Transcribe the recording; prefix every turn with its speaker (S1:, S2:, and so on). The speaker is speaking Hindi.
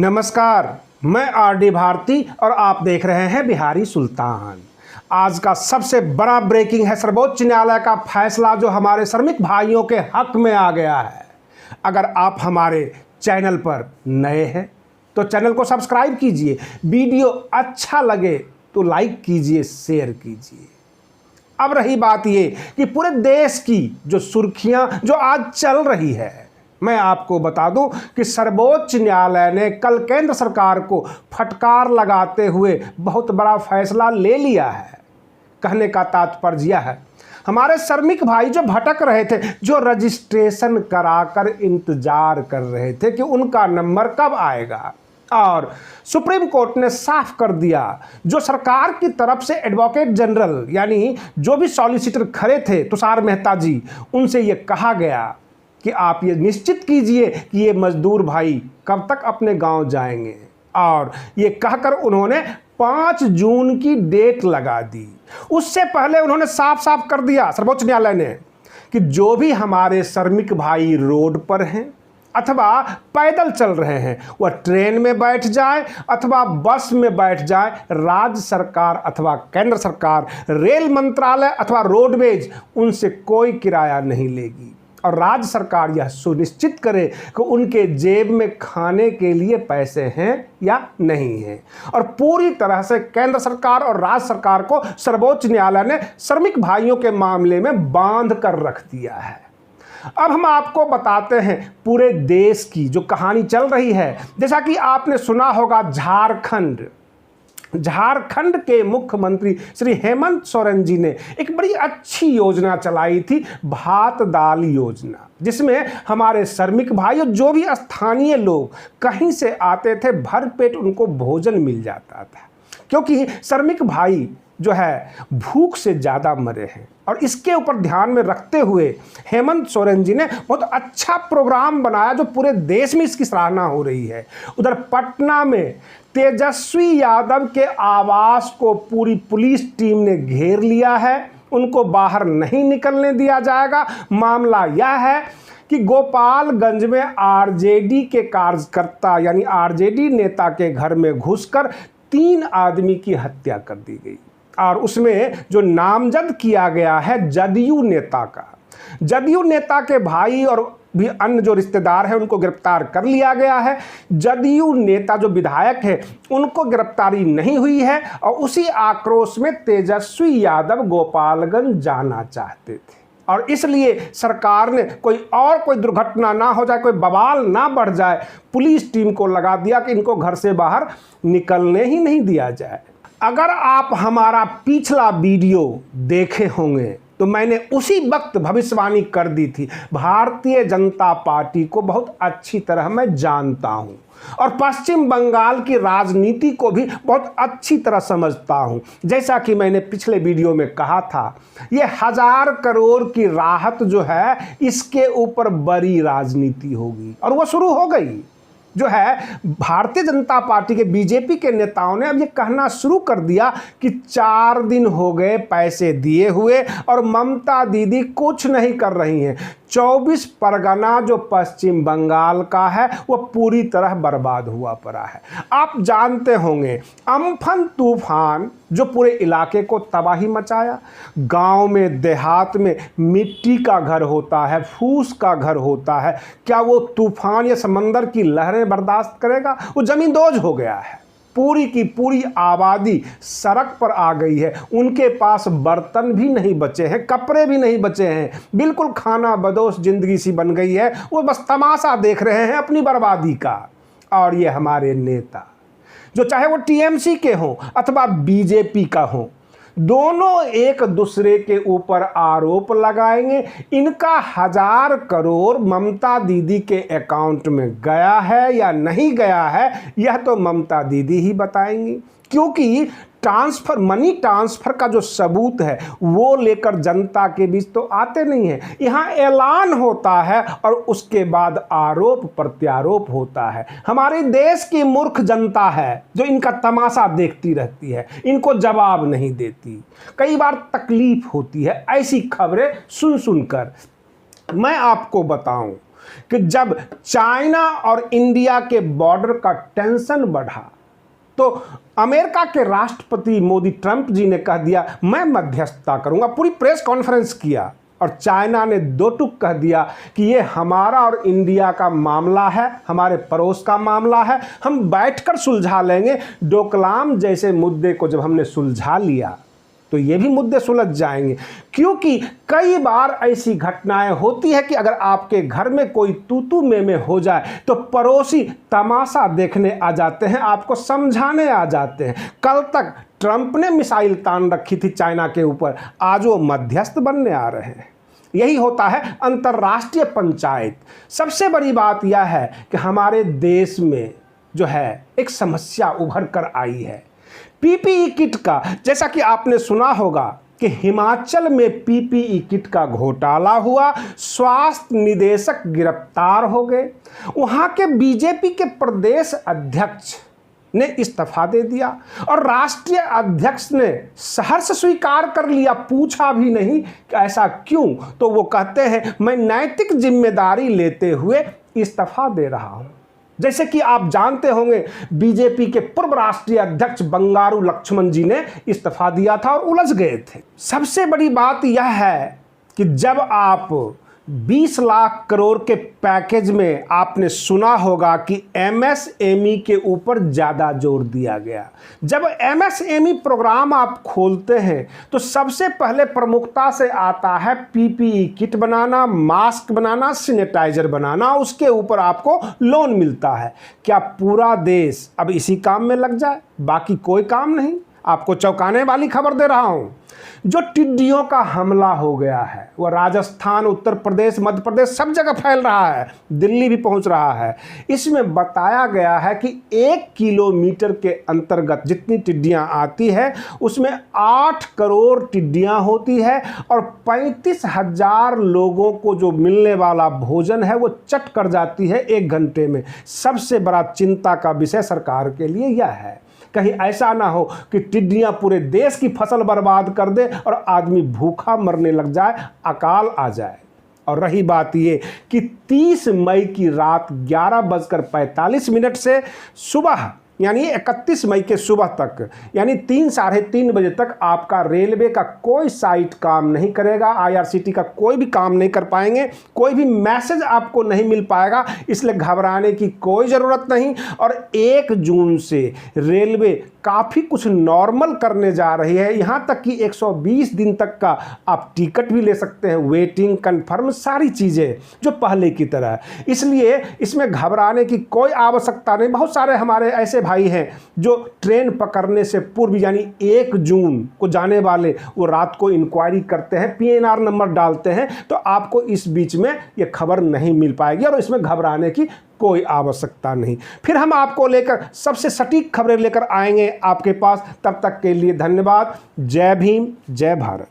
S1: नमस्कार, मैं आरडी भारती और आप देख रहे हैं बिहारी सुल्तान। आज का सबसे बड़ा ब्रेकिंग है सर्वोच्च न्यायालय का फैसला जो हमारे श्रमिक भाइयों के हक में आ गया है। अगर आप हमारे चैनल पर नए हैं तो चैनल को सब्सक्राइब कीजिए, वीडियो अच्छा लगे तो लाइक कीजिए, शेयर कीजिए। अब रही बात ये कि पूरे देश की जो सुर्खियां जो आज चल रही है, मैं आपको बता दूं कि सर्वोच्च न्यायालय ने कल केंद्र सरकार को फटकार लगाते हुए बहुत बड़ा फैसला ले लिया है। कहने का तात्पर्य यह है, हमारे श्रमिक भाई जो भटक रहे थे, जो रजिस्ट्रेशन कराकर इंतजार कर रहे थे कि उनका नंबर कब आएगा, और सुप्रीम कोर्ट ने साफ कर दिया, जो सरकार की तरफ से एडवोकेट जनरल यानी जो भी सॉलिसिटर खड़े थे तुषार मेहता जी, उनसे ये कहा गया कि आप ये निश्चित कीजिए कि ये मजदूर भाई कब तक अपने गांव जाएंगे। और ये कहकर उन्होंने 5 जून की डेट लगा दी। उससे पहले उन्होंने साफ साफ कर दिया सर्वोच्च न्यायालय ने कि जो भी हमारे श्रमिक भाई रोड पर हैं अथवा पैदल चल रहे हैं, वह ट्रेन में बैठ जाए अथवा बस में बैठ जाए, राज्य सरकार अथवा केंद्र सरकार, रेल मंत्रालय अथवा रोडवेज उनसे कोई किराया नहीं लेगी। और राज्य सरकार यह सुनिश्चित करे कि उनके जेब में खाने के लिए पैसे हैं या नहीं हैं। और पूरी तरह से केंद्र सरकार और राज्य सरकार को सर्वोच्च न्यायालय ने श्रमिक भाइयों के मामले में बांध कर रख दिया है। अब हम आपको बताते हैं पूरे देश की जो कहानी चल रही है। जैसा कि आपने सुना होगा, झारखंड के मुख्यमंत्री श्री हेमंत सोरेन जी ने एक बड़ी अच्छी योजना चलाई थी, भात दाल योजना, जिसमें हमारे श्रमिक भाई और जो भी स्थानीय लोग कहीं से आते थे, भरपेट उनको भोजन मिल जाता था। क्योंकि श्रमिक भाई जो है भूख से ज़्यादा मरे हैं, और इसके ऊपर ध्यान में रखते हुए हेमंत सोरेन जी ने बहुत अच्छा प्रोग्राम बनाया जो पूरे देश में इसकी सराहना हो रही है। उधर पटना में तेजस्वी यादव के आवास को पूरी पुलिस टीम ने घेर लिया है, उनको बाहर नहीं निकलने दिया जाएगा। मामला यह है कि गोपालगंज में आरजेडी के कार्यकर्ता यानी आरजेडी नेता के घर में घुसकर 3 आदमी की हत्या कर दी गई, और उसमें जो नामजद किया गया है जदयू नेता का, जदयू नेता के भाई और भी अन्य जो रिश्तेदार हैं उनको गिरफ्तार कर लिया गया है। जदयू नेता जो विधायक है उनको गिरफ्तारी नहीं हुई है, और उसी आक्रोश में तेजस्वी यादव गोपालगंज जाना चाहते थे, और इसलिए सरकार ने कोई दुर्घटना ना हो जाए, कोई बवाल ना बढ़ जाए, पुलिस टीम को लगा दिया कि इनको घर से बाहर निकलने ही नहीं दिया जाए। अगर आप हमारा पिछला वीडियो देखे होंगे तो मैंने उसी वक्त भविष्यवाणी कर दी थी। भारतीय जनता पार्टी को बहुत अच्छी तरह मैं जानता हूं, और पश्चिम बंगाल की राजनीति को भी बहुत अच्छी तरह समझता हूं। जैसा कि मैंने पिछले वीडियो में कहा था, ये 1000 करोड़ की राहत जो है, इसके ऊपर बड़ी राजनीति होगी, और वो शुरू हो गई। जो है भारतीय जनता पार्टी के बीजेपी के नेताओं ने अब ये कहना शुरू कर दिया कि 4 दिन हो गए पैसे दिए हुए और ममता दीदी कुछ नहीं कर रही हैं। 24 परगना जो पश्चिम बंगाल का है वो पूरी तरह बर्बाद हुआ पड़ा है। आप जानते होंगे अम्फन तूफान जो पूरे इलाके को तबाही मचाया। गांव में देहात में मिट्टी का घर होता है, फूस का घर होता है, क्या वो तूफान या समंदर की लहरें बर्दाश्त करेगा? वो जमींदोज हो गया है। पूरी की पूरी आबादी सड़क पर आ गई है, उनके पास बर्तन भी नहीं बचे हैं, कपड़े भी नहीं बचे हैं, बिल्कुल खाना बदोश जिंदगी सी बन गई है। वो बस तमाशा देख रहे हैं अपनी बर्बादी का। और ये हमारे नेता जो चाहे वो टीएमसी के हों अथवा बीजेपी का हों, दोनों एक दूसरे के ऊपर आरोप लगाएंगे। इनका 1000 करोड़ ममता दीदी के अकाउंट में गया है या नहीं गया है, यह तो ममता दीदी ही बताएंगी, क्योंकि मनी ट्रांसफर का जो सबूत है वो लेकर जनता के बीच तो आते नहीं है। यहाँ ऐलान होता है और उसके बाद आरोप प्रत्यारोप होता है। हमारे देश की मूर्ख जनता है जो इनका तमाशा देखती रहती है, इनको जवाब नहीं देती। कई बार तकलीफ होती है ऐसी खबरें सुन सुनकर। मैं आपको बताऊं कि जब चाइना और इंडिया के बॉर्डर का टेंशन बढ़ा तो अमेरिका के राष्ट्रपति मोदी ट्रंप जी ने कह दिया मैं मध्यस्थता करूंगा, पूरी प्रेस कॉन्फ्रेंस किया और चाइना ने दो टूक कह दिया कि ये हमारा और इंडिया का मामला है, हमारे पड़ोस का मामला है, हम बैठकर सुलझा लेंगे। डोकलाम जैसे मुद्दे को जब हमने सुलझा लिया तो ये भी मुद्दे सुलझ जाएंगे, क्योंकि कई बार ऐसी घटनाएं होती है कि अगर आपके घर में कोई तू में हो जाए तो पड़ोसी तमाशा देखने आ जाते हैं, आपको समझाने आ जाते हैं। कल तक ट्रंप ने मिसाइल तान रखी थी चाइना के ऊपर, आज वो मध्यस्थ बनने आ रहे हैं। यही होता है अंतर्राष्ट्रीय पंचायत। सबसे बड़ी बात यह है कि हमारे देश में जो है एक समस्या उभर कर आई है पीपीई किट का। जैसा कि आपने सुना होगा कि हिमाचल में पीपीई किट का घोटाला हुआ, स्वास्थ्य निदेशक गिरफ्तार हो गए, वहां के बीजेपी के प्रदेश अध्यक्ष ने इस्तीफा दे दिया और राष्ट्रीय अध्यक्ष ने सहर्ष स्वीकार कर लिया, पूछा भी नहीं कि ऐसा क्यों। तो वो कहते हैं मैं नैतिक जिम्मेदारी लेते हुए इस्तीफा दे रहा हूं। जैसे कि आप जानते होंगे बीजेपी के पूर्व राष्ट्रीय अध्यक्ष बंगारू लक्ष्मण जी ने इस्तीफा दिया था और उलझ गए थे। सबसे बड़ी बात यह है कि जब आप 20 लाख करोड़ के पैकेज में आपने सुना होगा कि एमएसएमई के ऊपर ज़्यादा जोर दिया गया। जब एमएसएमई प्रोग्राम आप खोलते हैं तो सबसे पहले प्रमुखता से आता है पीपीई किट बनाना, मास्क बनाना, सैनिटाइजर बनाना, उसके ऊपर आपको लोन मिलता है। क्या पूरा देश अब इसी काम में लग जाए, बाकी कोई काम नहीं? आपको चौंकाने वाली खबर दे रहा हूं, जो टिड्डियों का हमला हो गया है वह राजस्थान, उत्तर प्रदेश, मध्य प्रदेश सब जगह फैल रहा है, दिल्ली भी पहुंच रहा है। इसमें बताया गया है कि 1 किलोमीटर के अंतर्गत जितनी टिड्डियां आती है उसमें 8 करोड़ टिड्डियां होती है और 35,000 लोगों को जो मिलने वाला भोजन है वो चट कर जाती है 1 घंटे में। सबसे बड़ा चिंता का विषय सरकार के लिए यह है, कहीं ऐसा ना हो कि टिड्डियां पूरे देश की फसल बर्बाद कर दे और आदमी भूखा मरने लग जाए, अकाल आ जाए। और रही बात ये कि 30 मई की रात 11:45 से सुबह यानी 31 मई के सुबह तक यानी 3 साढ़े 3 बजे तक आपका रेलवे का कोई साइट काम नहीं करेगा, आईआरसीटी का कोई भी काम नहीं कर पाएंगे, कोई भी मैसेज आपको नहीं मिल पाएगा। इसलिए घबराने की कोई ज़रूरत नहीं। और 1 जून से रेलवे काफ़ी कुछ नॉर्मल करने जा रही है, यहाँ तक कि 120 दिन तक का आप टिकट भी ले सकते हैं, वेटिंग, कन्फर्म, सारी चीज़ें जो पहले की तरह है। इसलिए इसमें घबराने की कोई आवश्यकता नहीं। बहुत सारे हमारे ऐसे भाई हैं जो ट्रेन पकड़ने से पूर्व यानी 1 जून को जाने वाले, वो रात को इंक्वायरी करते हैं, पीएनआर नंबर डालते हैं, तो आपको इस बीच में ये खबर नहीं मिल पाएगी और इसमें घबराने की कोई आवश्यकता नहीं। फिर हम आपको लेकर सबसे सटीक खबरें लेकर आएंगे आपके पास। तब तक के लिए धन्यवाद। जय भीम, जय भारत।